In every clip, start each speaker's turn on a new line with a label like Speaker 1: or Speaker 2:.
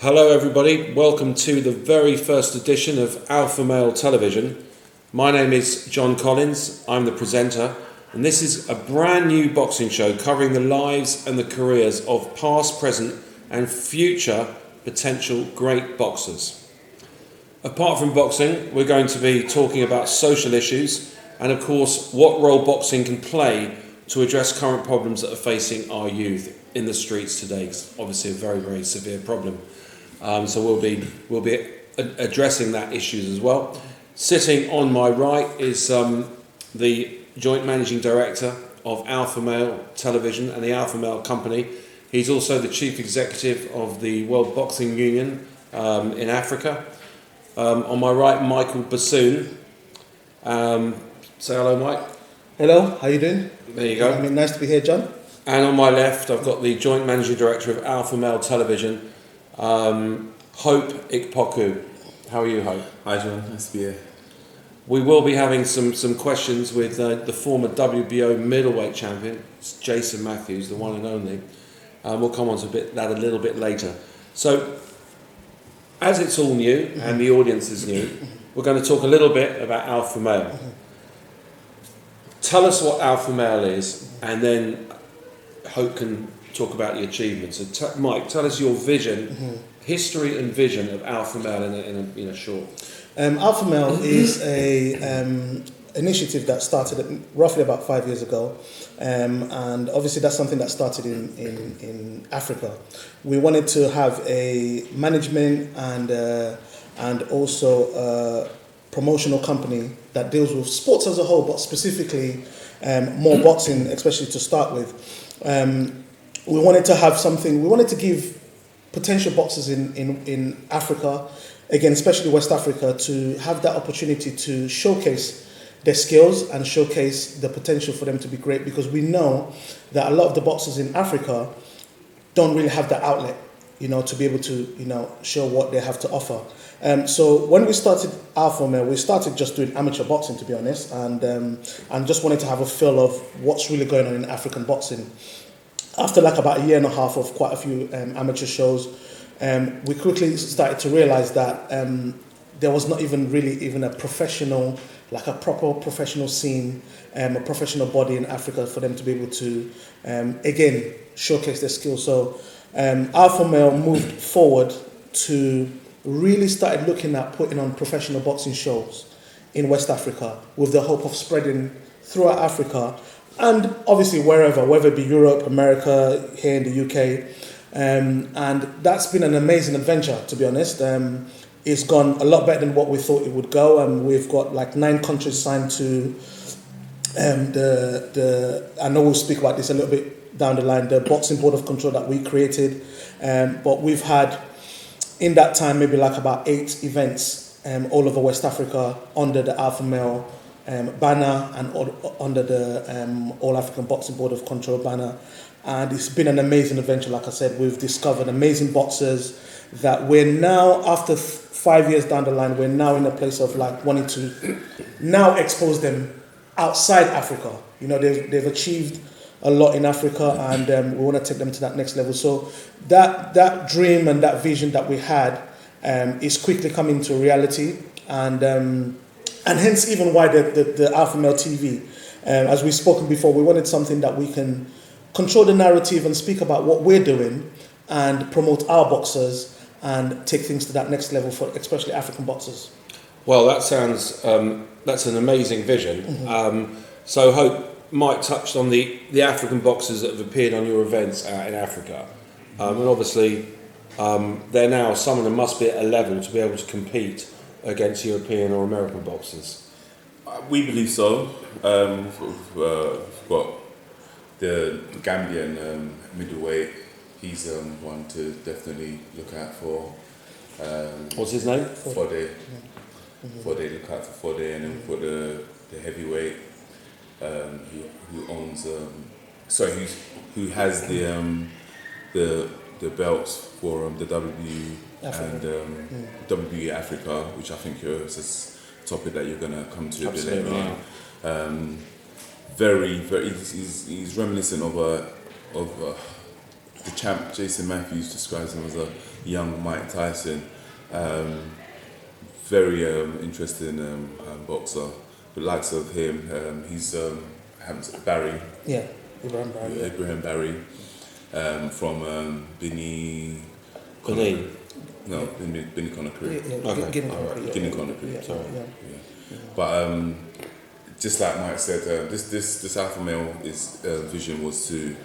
Speaker 1: Hello everybody, welcome to the very first edition of AlphaMale television. My name is Jon Collins, I'm the presenter, and this is a brand new boxing show covering the lives and the careers of past, present and future potential great boxers. Apart from boxing, we're going to be talking about social issues and of course what role boxing can play to address current problems that are facing our youth in the streets today. It's obviously a very, very severe problem. So we'll be addressing that issues as well. Sitting on my right is the joint managing director of AlphaMale Television and the AlphaMale Company. He's also the chief executive of the World Boxing Union in Africa. On my right, Michael Bahsoon. Say hello, Mike.
Speaker 2: Hello, how you doing?
Speaker 1: There you go.
Speaker 2: Nice to be here, John.
Speaker 1: And on my left, I've got the joint managing director of AlphaMale Television, Hope Ikpoku. How are you, Hope?
Speaker 3: Hi John, nice to be here.
Speaker 1: We will be having some questions with the former WBO middleweight champion, Jason Matthews, the one and only. We'll come on to that a little bit later. So, as it's all new and the audience is new, we're going to talk a little bit about AlphaMale. Tell us what AlphaMale is, and then Hope can talk about the achievements. So Mike, tell us your vision, history and vision of AlphaMale in a short.
Speaker 2: AlphaMale is a initiative that started roughly about 5 years ago, and obviously that's something that started in Africa. We wanted to have a management and also a promotional company that deals with sports as a whole, but specifically more boxing, especially to start with. We wanted to have something, we wanted to give potential boxers in Africa, again, especially West Africa, to have that opportunity to showcase their skills and showcase the potential for them to be great, because we know that a lot of the boxers in Africa don't really have that outlet, to be able to, show what they have to offer. So when we started AlphaMale, we started just doing amateur boxing, to be honest, and just wanted to have a feel of what's really going on in African boxing. After like about a year and a half of quite a few amateur shows, we quickly started to realize that there was not even a professional, like a proper professional scene, a professional body in Africa for them to be able to, again, showcase their skills. So AlphaMale moved forward to really started looking at putting on professional boxing shows in West Africa with the hope of spreading throughout Africa and obviously wherever, whether it be Europe, America, here in the UK. And that's been an amazing adventure, to be honest. It's gone a lot better than what we thought it would go, and we've got like 9 countries signed to I know we'll speak about this a little bit down the line, the Boxing Board of Control that we created. But we've had, in that time, maybe like about 8 events all over West Africa under the AlphaMale banner and under the All African Boxing Board of Control banner. And it's been an amazing adventure. Like I said, we've discovered amazing boxers that we're now, after 5 years down the line, we're now in a place of like wanting to now expose them outside Africa. They've achieved a lot in Africa, and we want to take them to that next level. So that dream and that vision that we had is quickly coming to reality, and hence even why the AlphaMale TV. As we've spoken before, we wanted something that we can control the narrative and speak about what we're doing and promote our boxers and take things to that next level for especially African boxers.
Speaker 1: Well, that sounds, that's an amazing vision. So Hope, Mike touched on the African boxers that have appeared on your events out in Africa. And obviously, they're now, some of them must be at a level to be able to compete against European or American boxers.
Speaker 3: We believe so. We've got the Gambian middleweight. He's one to definitely look out for.
Speaker 1: What's his name?
Speaker 3: Fode. Fode, look out for Fode, and then for the heavyweight who owns who has the belts for the WBU and WBU Africa, which I think is a topic that you're gonna come to a bit later on. Very, very. He's reminiscent of the champ Jason Matthews describes him as a young Mike Tyson. Very interesting boxer. The likes of him, he's Barry.
Speaker 2: Yeah, Ibrahim Barry.
Speaker 3: Ibrahim Barry from Bini.
Speaker 1: Benin.
Speaker 3: No, Bini Conakry.
Speaker 2: Guinea
Speaker 3: Conakry. Sorry.
Speaker 2: Yeah.
Speaker 3: But just like Mike said, this AlphaMale vision was to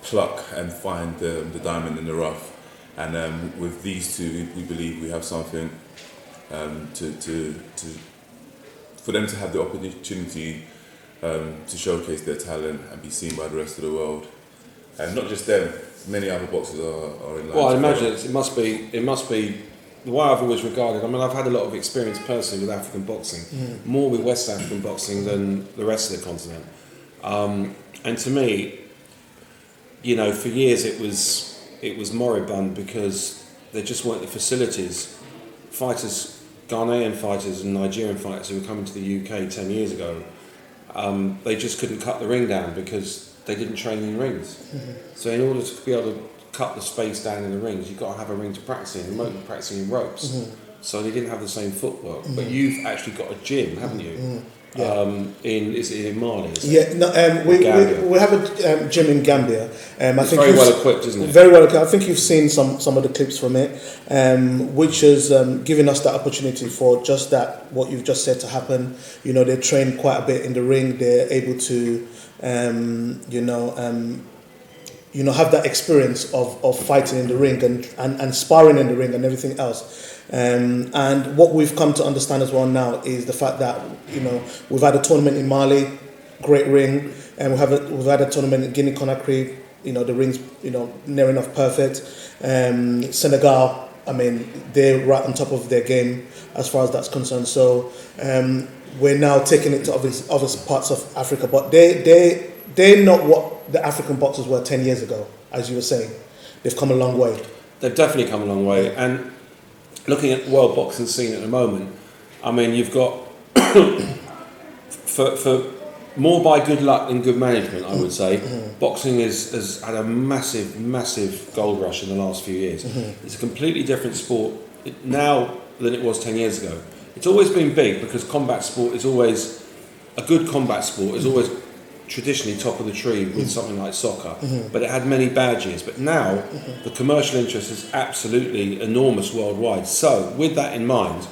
Speaker 3: pluck and find the diamond in the rough, and with these two, we believe we have something to for them to have the opportunity to showcase their talent and be seen by the rest of the world, and not just them. Many other boxers are in line.
Speaker 1: Well, I imagine it must be the way I've always regarded. I mean, I've had a lot of experience personally with African boxing, more with West African boxing than the rest of the continent. And to me, you know, for years it was moribund because there just weren't the facilities. Fighters, Ghanaian fighters and Nigerian fighters who were coming to the UK 10 years ago, they just couldn't cut the ring down because they didn't train in rings. So in order to be able to cut the space down in the rings, you've got to have a ring to practice in. Most were practicing in ropes, so they didn't have the same footwork. But you've actually got a gym, haven't you? Is it in Mali?
Speaker 2: We have a gym in Gambia.
Speaker 1: It's very well equipped, isn't it?
Speaker 2: Very well equipped. I think you've seen some of the clips from it, which has given us that opportunity for just that, what you've just said, to happen. You know, they train quite a bit in the ring. They're able to, have that experience of fighting in the ring and sparring in the ring and everything else. And what we've come to understand as well now is the fact that, you know, we've had a tournament in Mali, great ring, and we've had a tournament in Guinea Conakry. You know, the ring's, you know, near enough perfect. Senegal, I mean, they're right on top of their game as far as that's concerned. So we're now taking it to other parts of Africa, but they're not what the African boxers were 10 years ago, as you were saying. They've come a long way.
Speaker 1: They've definitely come a long way. And looking at the world boxing scene at the moment, I mean, you've got, for more by good luck than good management, I would say, boxing has had a massive gold rush in the last few years. It's a completely different sport now than it was 10 years ago. It's always been big because combat sport is always, a good combat sport is always traditionally top of the tree with something like soccer, but it had many bad years. But now the commercial interest is absolutely enormous worldwide. So with that in mind,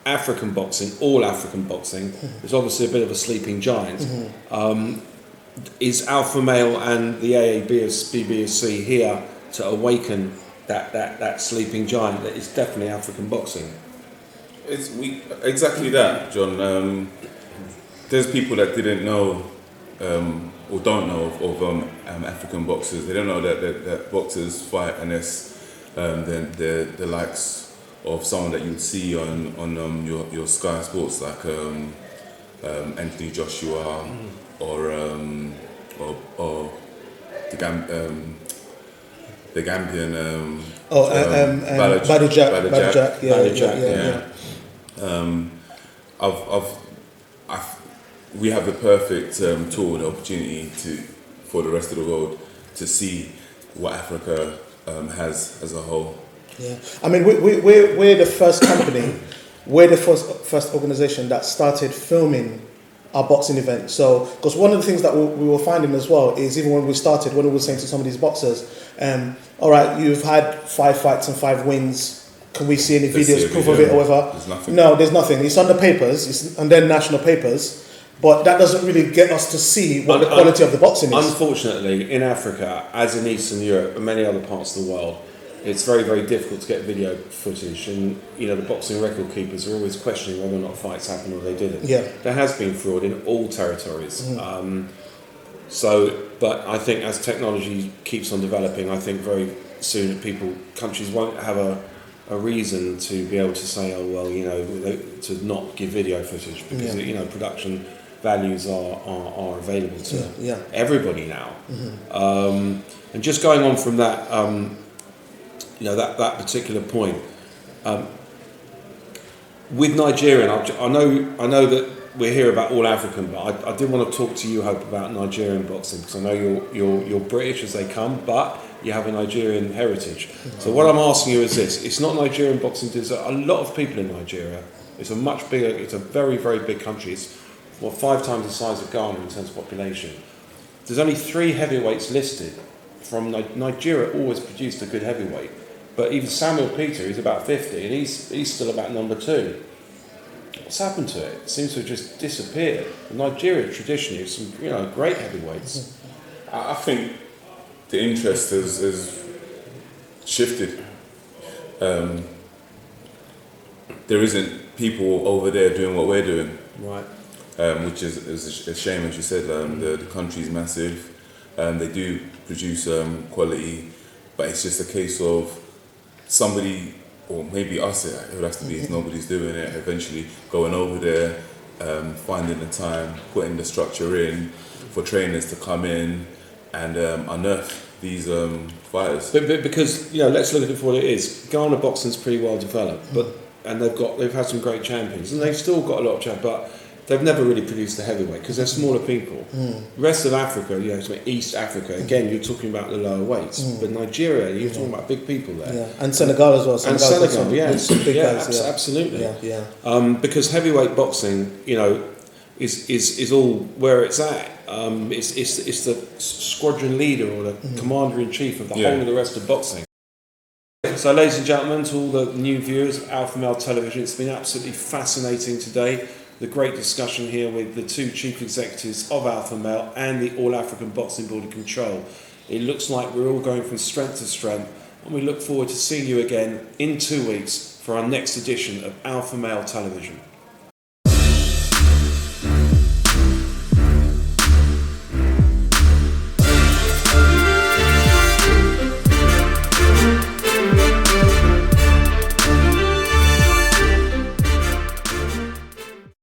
Speaker 1: African boxing, all African boxing, is obviously a bit of a sleeping giant. Is AlphaMale and the AABBC here to awaken that sleeping giant that is definitely African boxing?
Speaker 3: Exactly that, John. There's people that didn't know or don't know of African boxers. They don't know that boxers fight unless the likes of someone that you'd see on your Sky Sports, like Anthony Joshua or the Gambian
Speaker 2: Badou Jack.
Speaker 3: We have the perfect tool and opportunity for the rest of the world to see what Africa has as a whole.
Speaker 2: Yeah, I mean, we're the first company, we're the first organisation that started filming our boxing event. So, because one of the things that we were finding as well is, even when we started, when we were saying to some of these boxers, all right, you've had 5 fights and 5 wins. Can we see any videos, proof of it, or whatever?
Speaker 3: There's nothing.
Speaker 2: No, there's nothing. It's on the papers, it's on their national papers. But that doesn't really get us to see what the quality of the boxing is.
Speaker 1: Unfortunately, in Africa, as in Eastern Europe and many other parts of the world, it's very, very difficult to get video footage. And, you know, the boxing record keepers are always questioning whether or not fights happened or they didn't.
Speaker 2: Yeah.
Speaker 1: There has been fraud in all territories. But I think as technology keeps on developing, I think very soon countries won't have a reason to be able to say, oh, well, you know, to not give video footage because, you know, production values are available to everybody now. And just going on from that, you know, that particular point, with Nigerian, I know that we're here about all African, but I did want to talk to you, Hope, about Nigerian boxing, because I know you're British as they come, but you have a Nigerian heritage. So what I'm asking you is this: it's not Nigerian boxing. There's a lot of people in Nigeria. It's a much bigger. It's a very, very big country. It's 5 times the size of Ghana in terms of population. There's only 3 heavyweights listed. From Nigeria, always produced a good heavyweight, but even Samuel Peter, he's about 50, and he's still about number 2. What's happened to it? It seems to have just disappeared. Nigeria traditionally has some, great heavyweights.
Speaker 3: I think the interest has shifted. There isn't people over there doing what we're doing,
Speaker 1: Right.
Speaker 3: which is a shame, as you said. The country's massive. They do produce quality, but it's just a case of somebody, or maybe us, it would have to be if nobody's doing it, eventually going over there, finding the time, putting the structure in for trainers to come in and unearth these fighters.
Speaker 1: But because let's look at it for what it is. Ghana boxing's pretty well developed, and they've had some great champions, and they've still got a lot of champions, but they've never really produced the heavyweight because they're smaller people. The rest of Africa, East Africa, again, you're talking about the lower weights, but Nigeria, you're talking about big people there.
Speaker 2: Yeah, and Senegal as well.
Speaker 1: And Senegal,
Speaker 2: some big guys,
Speaker 1: absolutely.
Speaker 2: Yeah.
Speaker 1: Because heavyweight boxing, is all where it's at. It's the squadron leader or the commander in chief of the whole of the rest of boxing. So, ladies and gentlemen, to all the new viewers of AlphaMale Television, it's been absolutely fascinating today. The great discussion here with the 2 chief executives of AlphaMale and the All African Boxing Board of Control. It looks like we're all going from strength to strength, and we look forward to seeing you again in 2 weeks for our next edition of AlphaMale Television.